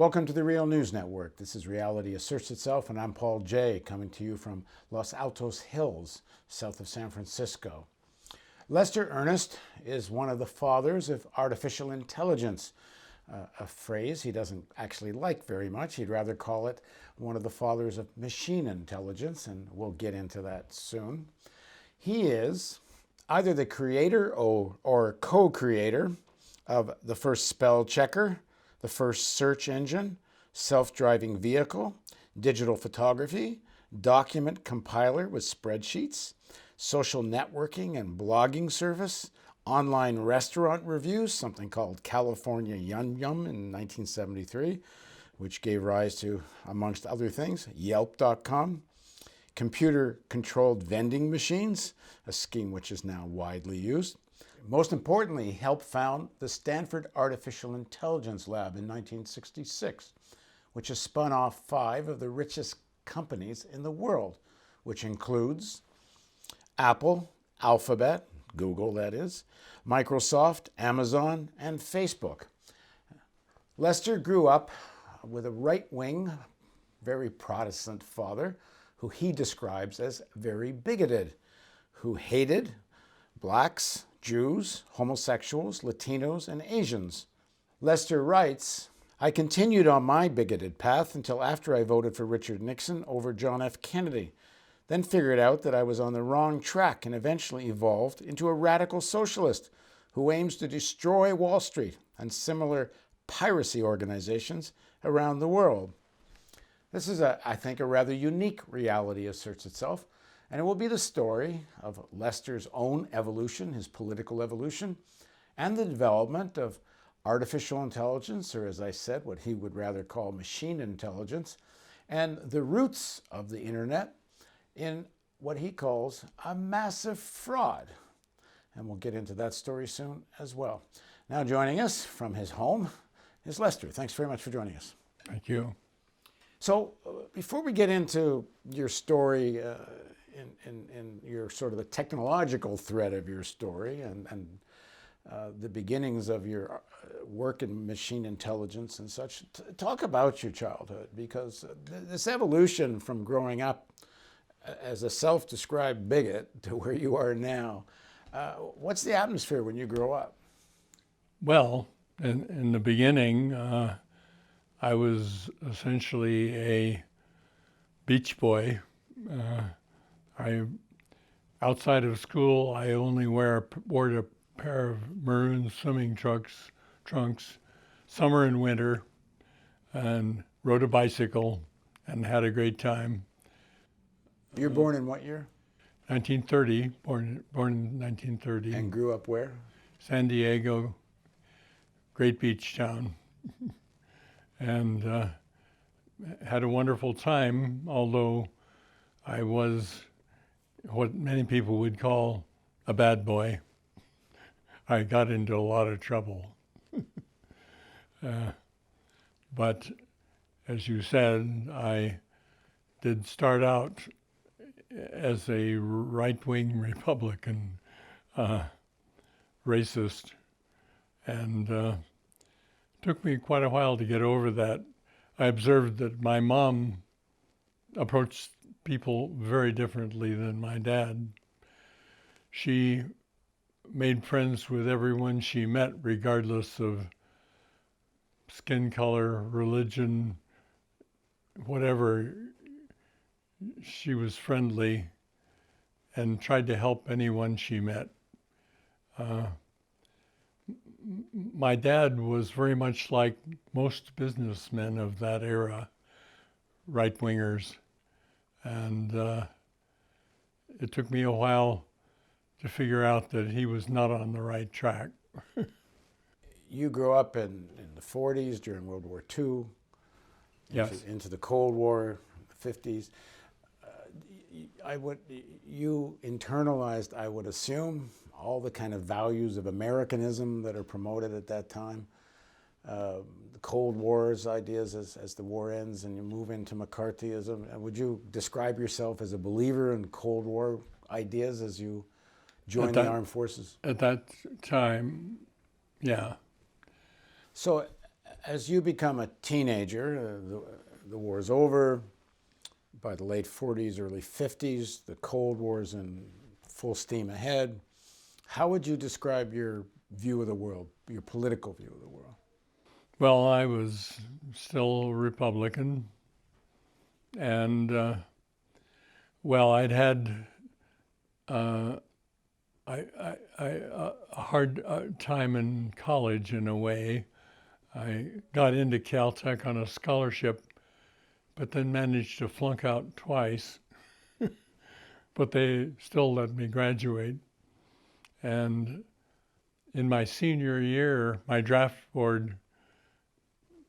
Welcome to the Real News Network. This is Reality Asserts Itself, and I'm Paul Jay, coming to you from Los Altos Hills, south of San Francisco. Lester Earnest is one of the fathers of artificial intelligence, a phrase he doesn't actually like very much. He'd rather call it one of the fathers of machine intelligence, and we'll get into that soon. He is either the creator or co-creator of the first spell checker, the first search engine, self-driving vehicle, digital photography, document compiler with spreadsheets, social networking and blogging service, online restaurant reviews, something called California Yum Yum in 1973, which gave rise to, amongst other things, Yelp.com, computer-controlled vending machines, a scheme which is now widely used. Most importantly, he helped found the Stanford Artificial Intelligence Lab in 1966, which has spun off 5 of the richest companies in the world, which includes Apple, Alphabet, Google that is, Microsoft, Amazon, and Facebook. Lester grew up with a right-wing, very Protestant father who he describes as very bigoted, who hated blacks, Jews, homosexuals, Latinos, and Asians. Lester writes, "I continued on my bigoted path until after I voted for Richard Nixon over John F. Kennedy, then figured out that I was on the wrong track and eventually evolved into a radical socialist who aims to destroy Wall Street and similar piracy organizations around the world." This is, I think, a rather unique reality asserts itself. And it will be the story of Lester's own evolution, his political evolution, and the development of artificial intelligence, or as I said, what he would rather call machine intelligence, and the roots of the internet in what he calls a massive fraud. And we'll get into that story soon as well. Now joining us from his home is Lester. Thanks very much for joining us. Thank you. So before we get into your story, in your sort of the technological thread of your story and the beginnings of your work in machine intelligence and such, talk about your childhood, because this evolution from growing up as a self-described bigot to where you are now, what's the atmosphere when you grow up? Well, in the beginning, I was essentially a beach boy. Outside of school, I only wore a pair of maroon swimming trunks, summer and winter, and rode a bicycle and had a great time. You were born in what year? 1930, born in 1930. And grew up where? San Diego, great beach town. And had a wonderful time, although I was what many people would call a bad boy. I got into a lot of trouble. But as you said, I did start out as a right-wing Republican, racist, and took me quite a while to get over that. I observed that my mom approached people very differently than my dad. She made friends with everyone she met, regardless of skin color, religion, whatever. She was friendly and tried to help anyone she met. My dad was very much like most businessmen of that era, right-wingers. And it took me a while to figure out that he was not on the right track. You grew up in the 40s during World War II, Yes. into the Cold War, the 50s. You internalized, I would assume, all the kind of values of Americanism that are promoted at that time. The Cold War's ideas as the war ends and you move into McCarthyism. Would you describe yourself as a believer in Cold War ideas as you joined the armed forces? At that time, yeah. So As you become a teenager, the war is over. By the late 40s, early 50s, the Cold War is in full steam ahead. How would you describe your view of the world, your political view of the world? Well, I was still a Republican, and I'd had a hard time in college in a way. I got into Caltech on a scholarship, but then managed to flunk out twice. But they still let me graduate. And in my senior year, my draft board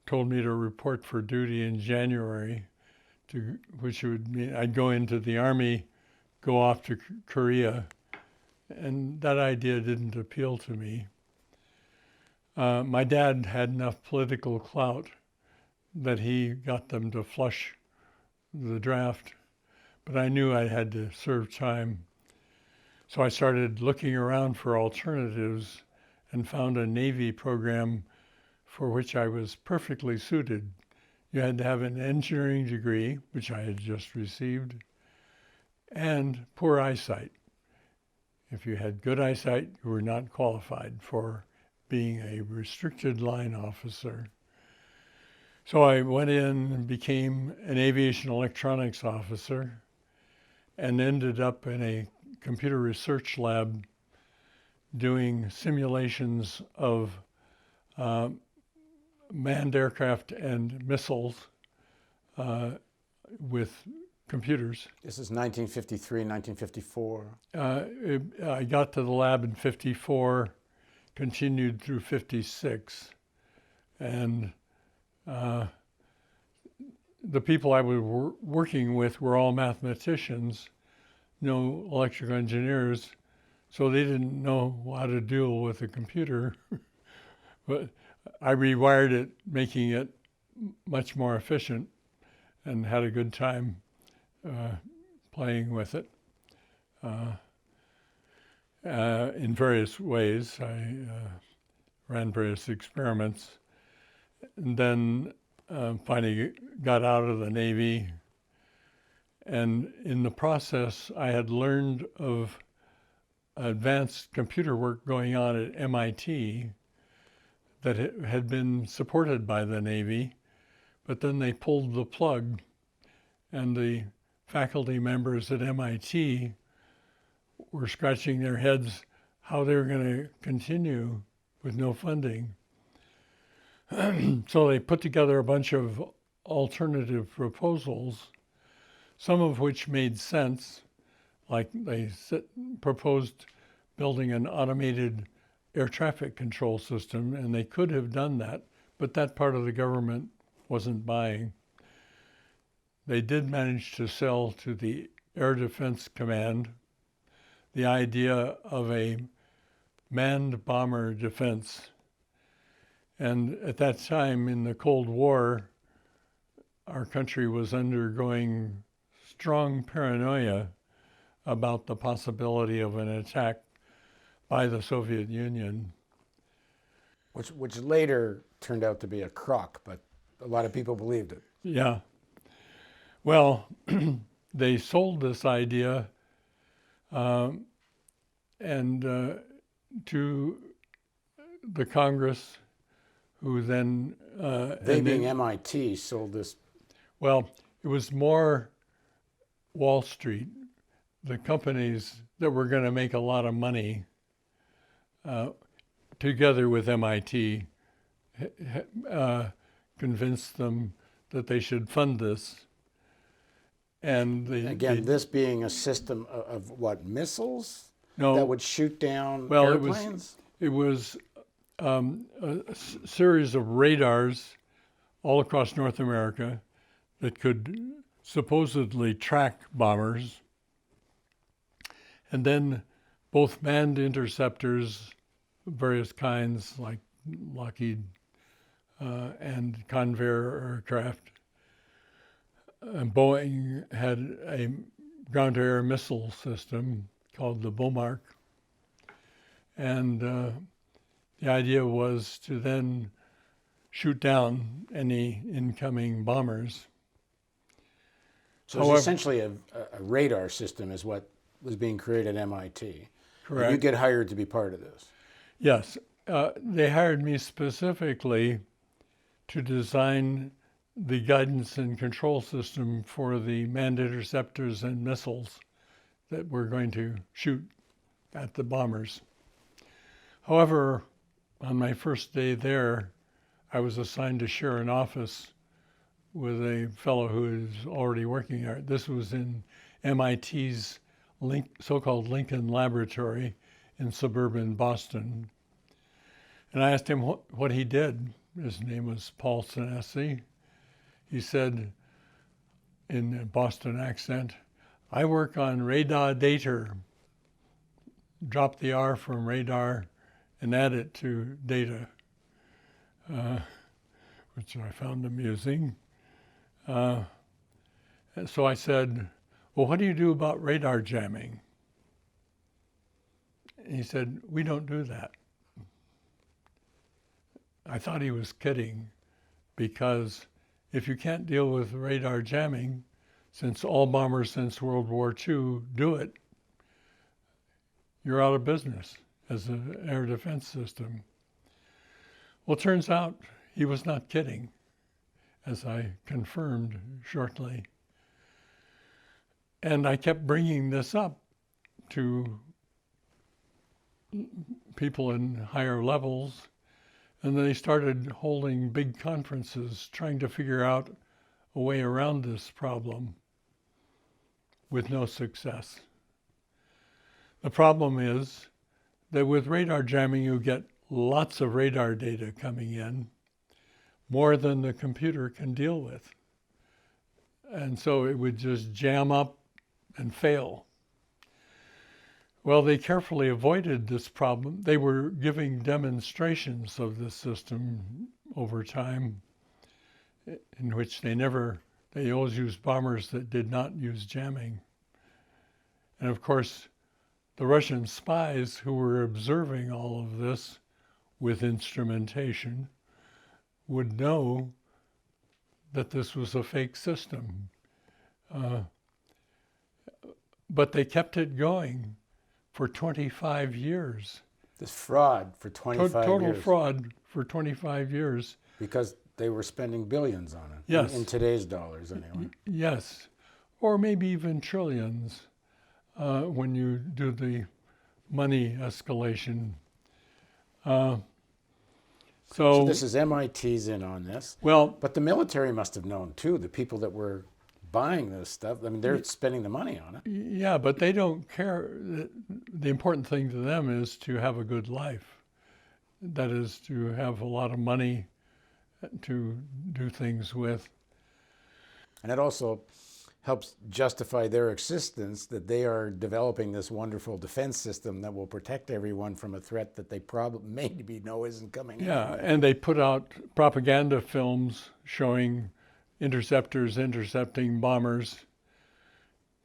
told me to report for duty in January, which would mean I'd go into the Army, go off to Korea, and that idea didn't appeal to me. My dad had enough political clout that he got them to flush the draft, but I knew I had to serve time. So I started looking around for alternatives and found a Navy program for which I was perfectly suited. You had to have an engineering degree, which I had just received, and poor eyesight. If you had good eyesight, you were not qualified for being a restricted line officer. So I went in and became an aviation electronics officer and ended up in a computer research lab doing simulations of manned aircraft and missiles with computers. This is 1953, 1954. I got to the lab in 54, continued through 56, and the people I was working with were all mathematicians, no electrical engineers, so they didn't know how to deal with a computer. But I rewired it, making it much more efficient, and had a good time playing with it in various ways. I ran various experiments, and then finally got out of the Navy. And in the process, I had learned of advanced computer work going on at MIT that had been supported by the Navy, but then they pulled the plug, and the faculty members at MIT were scratching their heads how they were going to continue with no funding. So they put together a bunch of alternative proposals, some of which made sense, like they proposed building an automated air traffic control system, and they could have done that, but that part of the government wasn't buying. They did manage to sell to the Air Defense Command the idea of a manned bomber defense. And at that time in the Cold War, our country was undergoing strong paranoia about the possibility of an attack by the Soviet Union. Which later turned out to be a crock, but a lot of people believed it. Yeah. Well, they sold this idea and to the Congress, who then... they being MIT sold this. Well, it was more Wall Street, the companies that were going to make a lot of money, together with MIT, convinced them that they should fund this. And this being a system of what, missiles? No, that would shoot down airplanes? It was a series of radars all across North America that could supposedly track bombers, and then both manned interceptors of various kinds, like Lockheed and Convair aircraft. And Boeing had a ground-to-air missile system called the Bomark. And the idea was to then shoot down any incoming bombers. So However, it's essentially a radar system is what was being created at MIT. correct. And you get hired to be part of this. Yes. They hired me specifically to design the guidance and control system for the manned interceptors and missiles that we're going to shoot at the bombers. However, on my first day there, I was assigned to share an office with a fellow who is already working there. This was in MIT's so-called Lincoln Laboratory in suburban Boston. And I asked him what he did. His name was Paul Senesi. He said, in a Boston accent, "I work on radar data." Drop the R from radar and add it to data, which I found amusing. So I said, "Well, what do you do about radar jamming?" And he said, "We don't do that." I thought he was kidding, because if you can't deal with radar jamming, since all bombers since World War II do it, you're out of business as an air defense system. Well, it turns out he was not kidding, as I confirmed shortly. And I kept bringing this up to people in higher levels, and they started holding big conferences trying to figure out a way around this problem with no success. The problem is that with radar jamming, you get lots of radar data coming in, more than the computer can deal with. And so it would just jam up and fail. Well, they carefully avoided this problem. They were giving demonstrations of this system over time, in which they always used bombers that did not use jamming. And of course, the Russian spies who were observing all of this with instrumentation would know that this was a fake system. But they kept it going for 25 years. This fraud for 25 years. Total fraud for 25 years. Because they were spending billions on it. Yes. In today's dollars, anyway. Yes. Or maybe even trillions when you do the money escalation. So this is MIT's in on this. Well, but the military must have known too, the people that were buying this stuff. I mean, they're spending the money on it. Yeah, but they don't care. The important thing to them is to have a good life. That is, to have a lot of money to do things with. And it also helps justify their existence, that they are developing this wonderful defense system that will protect everyone from a threat that they probably maybe know isn't coming. Yeah, and they put out propaganda films showing interceptors intercepting bombers,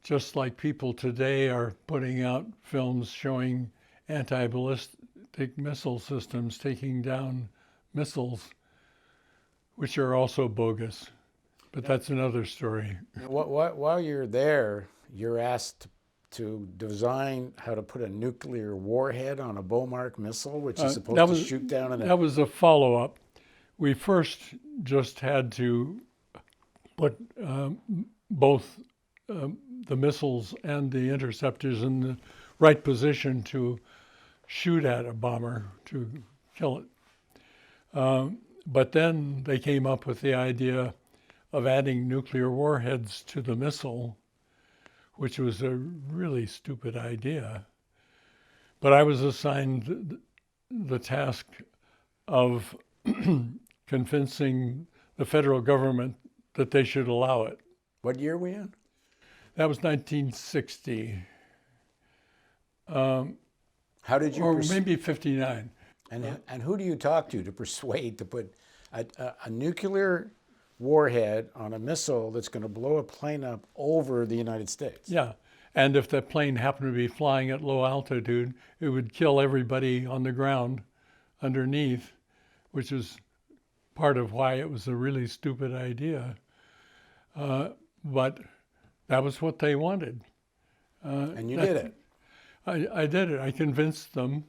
just like people today are putting out films showing anti-ballistic missile systems taking down missiles, which are also bogus. But that's another story. While you're there, you're asked to design how to put a nuclear warhead on a Bowmark missile, which is supposed to shoot down in That was a follow-up. We first just had to put both the missiles and the interceptors in the right position to shoot at a bomber, to kill it. But then they came up with the idea of adding nuclear warheads to the missile, which was a really stupid idea. But I was assigned the task of convincing the federal government that they should allow it. What year were we in? That was 1960. How did you? Or maybe 59. And who do you talk to persuade to put a nuclear warhead on a missile that's going to blow a plane up over the United States? Yeah, and if the plane happened to be flying at low altitude, it would kill everybody on the ground underneath, which is part of why it was a really stupid idea. But that was what they wanted. And you did it. I did it. I convinced them.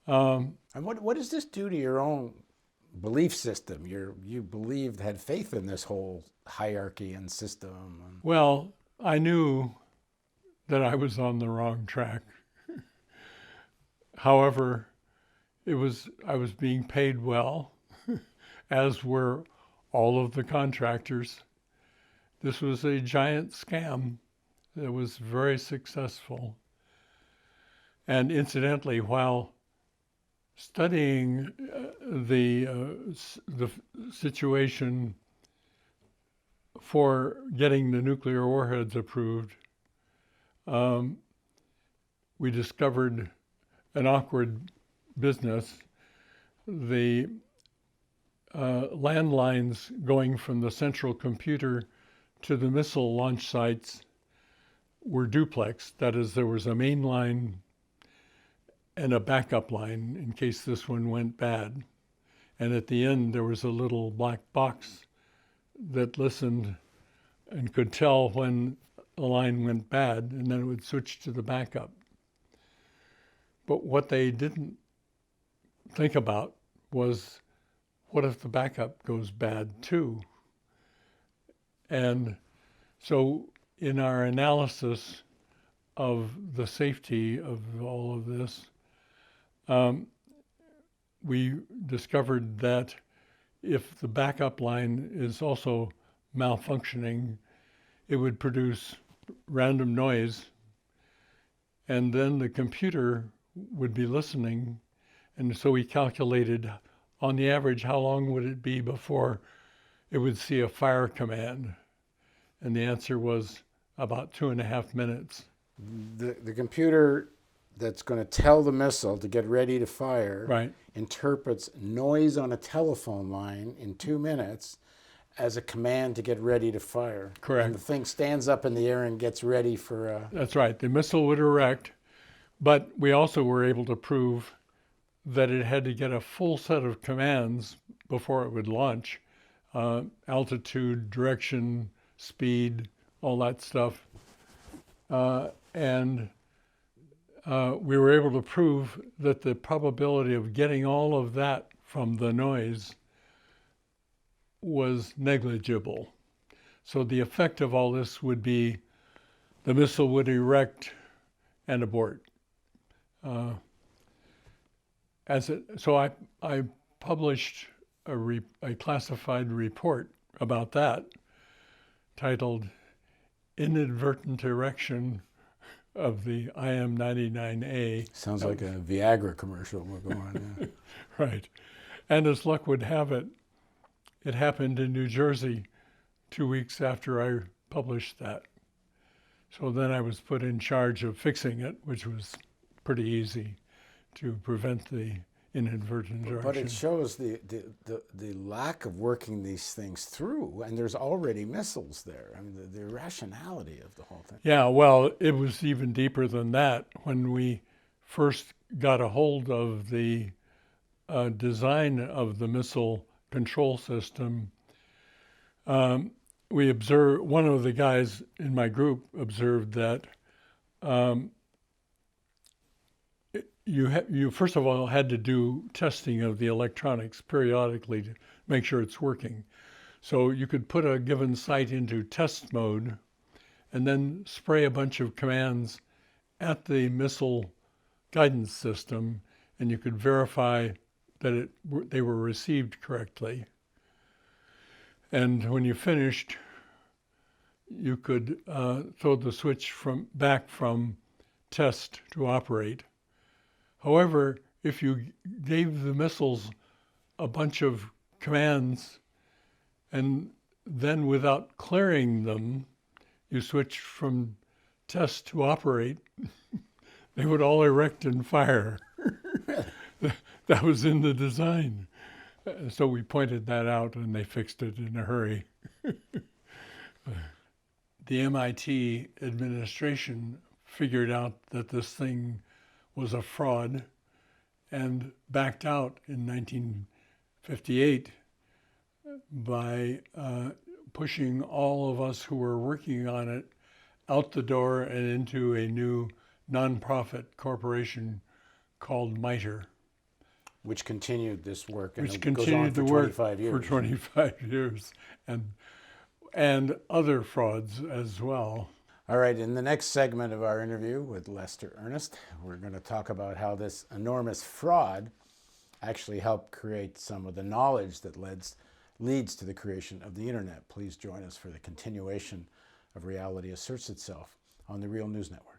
And what does this do to your own belief system? You believed, had faith in this whole hierarchy and system. Well, I knew that I was on the wrong track. However, I was being paid well, as were all of the contractors. This was a giant scam that was very successful. And incidentally, while studying the situation for getting the nuclear warheads approved, we discovered an awkward business. The landlines going from the central computer to the missile launch sites were duplex. That is, there was a main line and a backup line in case this one went bad. And at the end, there was a little black box that listened and could tell when a line went bad, and then it would switch to the backup. But what they didn't think about was, what if the backup goes bad too? And so in our analysis of the safety of all of this, we discovered that if the backup line is also malfunctioning, it would produce random noise, and then the computer would be listening. And so we calculated, on the average, how long would it be before it would see a fire command? And the answer was about 2.5 minutes. The computer that's going to tell the missile to get ready to fire interprets noise on a telephone line in 2 minutes as a command to get ready to fire. Correct. And the thing stands up in the air and gets ready for... That's right. The missile would erect, but we also were able to prove that it had to get a full set of commands before it would launch. Altitude, direction, speed, all that stuff. And we were able to prove that the probability of getting all of that from the noise was negligible. So the effect of all this would be the missile would erect and abort. So I published a classified report about that titled Inadvertent Erection of the IM-99A. Sounds like a Viagra commercial we're going on. Yeah. Right. And as luck would have it, it happened in New Jersey 2 weeks after I published that. So then I was put in charge of fixing it, which was pretty easy to prevent the inadvertent erection. But it shows the lack of working these things through, and there's already missiles there. I mean, the irrationality of the whole thing. Yeah, well, it was even deeper than that. When we first got a hold of the design of the missile control system, we observed, one of the guys in my group observed that you first of all had to do testing of the electronics periodically to make sure it's working. So you could put a given site into test mode and then spray a bunch of commands at the missile guidance system, and you could verify that they were received correctly. And when you finished, you could throw the switch back from test to operate. However, if you gave the missiles a bunch of commands and then without clearing them, you switched from test to operate, they would all erect and fire. That was in the design. So we pointed that out and they fixed it in a hurry. The MIT administration figured out that this thing was a fraud and backed out in 1958 by pushing all of us who were working on it out the door and into a new nonprofit corporation called MITRE. Which continued this work, and Which it continued goes on the for work 25 years. for 25 years, and other frauds as well. All right, in the next segment of our interview with Lester Earnest, we're going to talk about how this enormous fraud actually helped create some of the knowledge that leads to the creation of the internet. Please join us for the continuation of Reality Asserts Itself on the Real News Network.